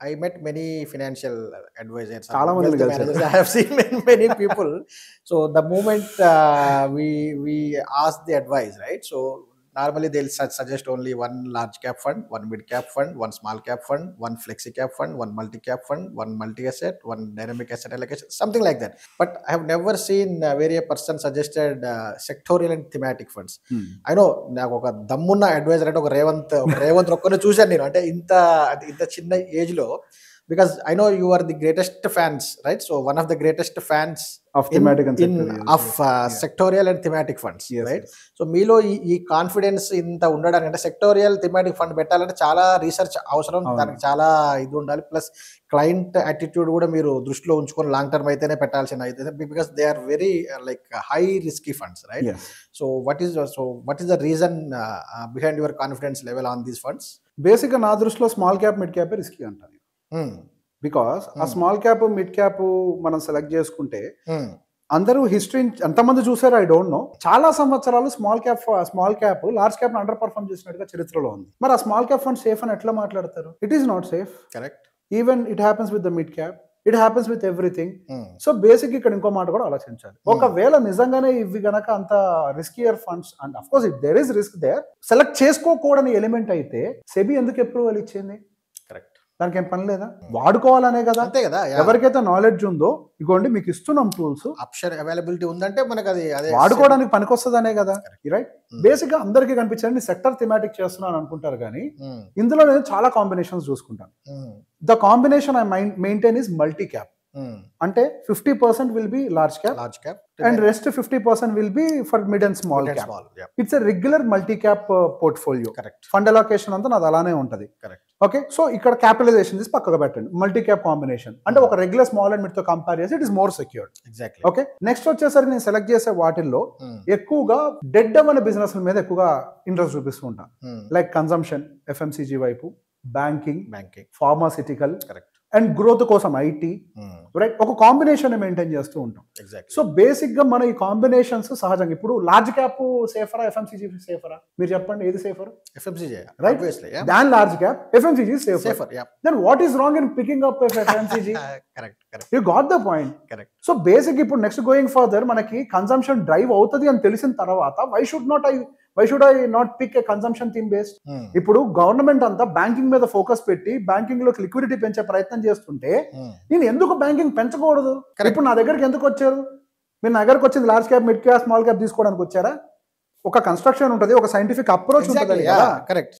I met many financial advisors, చాలా మందిని wealth కలిసారు. managers. I have seen many people. So the moment we ask the advice, right? So normally they'll suggest only one large cap fund, one mid cap fund, one small cap fund, one flexi cap fund, one multi cap fund, one multi asset, one dynamic asset allocation, something like that. But I have never seen where a person suggested sectorial and thematic funds. I know నాకు ఒక దమ్మున్న advisor అంటే ఒక రేవంత్ ఒక్కనే చూశాను నేను, అంటే ఇంత చిన్న ఏజ్ లో. Because I know you are the greatest fans, right? So one of the greatest fans of thematic and sectorial, sectorial and thematic funds, yes, right? yes. So మీలో ఈ కాన్ఫిడెన్స్ ఇంత ఉండడానికి, అంటే సెక్టోరియల్ థిమాటిక్ ఫండ్ పెట్టాలంటే చాలా research అవసరం, దానికి చాలా ఇది ఉండాలి, ప్లస్ క్లయింట్ యాటిట్యూడ్ కూడా మీరు దృష్టిలో ఉంచుకొని లాంగ్ టర్మ్ అయితేనే పెట్టాల్సిన అయితే, because they are very like high risky funds, right? So what is the reason behind your confidence level on these funds? బేసిక్గా నా దృష్టిలో small cap mid cap risky అంటాను. బికాస్ ఆ స్మాల్ క్యాప్ మిడ్ క్యాప్ మనం select చేసుకుంటే అందరూ history ఎంతమంది చూసారో ఐ డోంట్ నో, చాలా సంవత్సరాలు small cap large cap under perform చేసినట్టుగా చరిత్రలో ఉంది. మరి ఆ స్మాల్ క్యాప్ ఫండ్ సేఫ్ అని ఎట్లా మాట్లాడతారు? It is not safe. Correct. Even it happens with the mid cap, it happens with everything. So basic ఇక్కడ ఇంకో మాట కూడా ఆలోచించాలి. ఒకవేళ నిజంగానే ఇవి గనక అంత riskier funds, and of course there is risk there, select చేసుకోకూడని ఎలిమెంట్ అయితే సెబీ ఎందుకు అప్రూవల్ ఇచ్చింది? కరెక్ట్. దానికి ఏం పని లేదా? వాడుకోవాలనే కదా. అంతే కదా. ఎవరికైతే నాలెడ్జ్ ఉందో ఇగోండి మీకు ఇస్తున్నాం టూల్స్, ఆప్షన్ అవైలబిలిటీ ఉందంటే మనకు అది వాడుకోవడానికి పనికొస్తుందనే కదా, రైట్? బేసిక్ గా అందరికీ కనిపించండి సెక్టర్ థిమాటిక్ చేస్తున్నాను అనుకుంటారు, కానీ ఇందులో నేను చాలా కాంబినేషన్స్ చూసుకుంటాను. The combination I maintain is multi cap. అంటే 50% will be large cap and rest 50% will be for mid and small cap. It's a regular multi cap portfolio. Fund allocation అంతా నాది అలానే ఉంటది. ఓకే, సో ఇక్కడ capitalisation తీసి పక్కగా పెట్టండి. Multi cap combination అంటే ఒక రెగ్యులర్ స్మాల్ అండ్ మిడ్ తో కంపేర్ చేసి it is more secured. Okay, next వచ్చేసరికి నేను సెలెక్ట్ చేసే వాటిల్లో ఎక్కువగా డెడ్ అవ్వని బిజినెస్ మీద ఎక్కువగా ఇంట్రెస్ట్ చూపిస్తూ ఉంటాను. లైక్ కన్సంప్షన్, ఎఫ్ఎంసీజీ వైపు, బ్యాంకింగ్, ఫార్మాసిటికల్, అండ్ గ్రోత్ కోసం ఐటీ, రైట్? ఒక కాంబినేషన్ మెయింటైన్ చేస్తూ ఉంటాం. సో బేసిక్ గా మన ఈ కాంబినేషన్స్ సహజంగా ఇప్పుడు లార్జ్ క్యాప్ సేఫరా, ఎఫ్ఎంసీజీ సేఫరా? మీరు చెప్పండి, ఏది safer? FMCG, right? Than large cap, FMCG safer. Then what is wrong in picking up FMCG? You got the point. So basic ఇప్పుడు నెక్స్ట్ గోయింగ్ ఫర్దర్ మనకి కన్సంప్షన్ డ్రైవ్ అవుతుంది అని తెలిసిన తర్వాత why should I not pick a consumption theme based? ఇప్పుడు government అంతా banking మీద focus పెట్టి బ్యాంకింగ్ లోకి లిక్విడిటీ పెంచే ప్రయత్నం చేస్తుంటే నేను ఎందుకు బ్యాంకింగ్ పెంచకూడదు? ఇప్పుడు నా దగ్గరికి ఎందుకు వచ్చారు? మీరు నా దగ్గరకు వచ్చింది large cap, mid cap, small cap తీసుకోవడానికి వచ్చారా? ఒక కన్స్ట్రక్షన్ ఉంటుంది, ఒక సైంటిఫిక్ అప్రోచ్ ఉంటుంది. కరెక్ట్.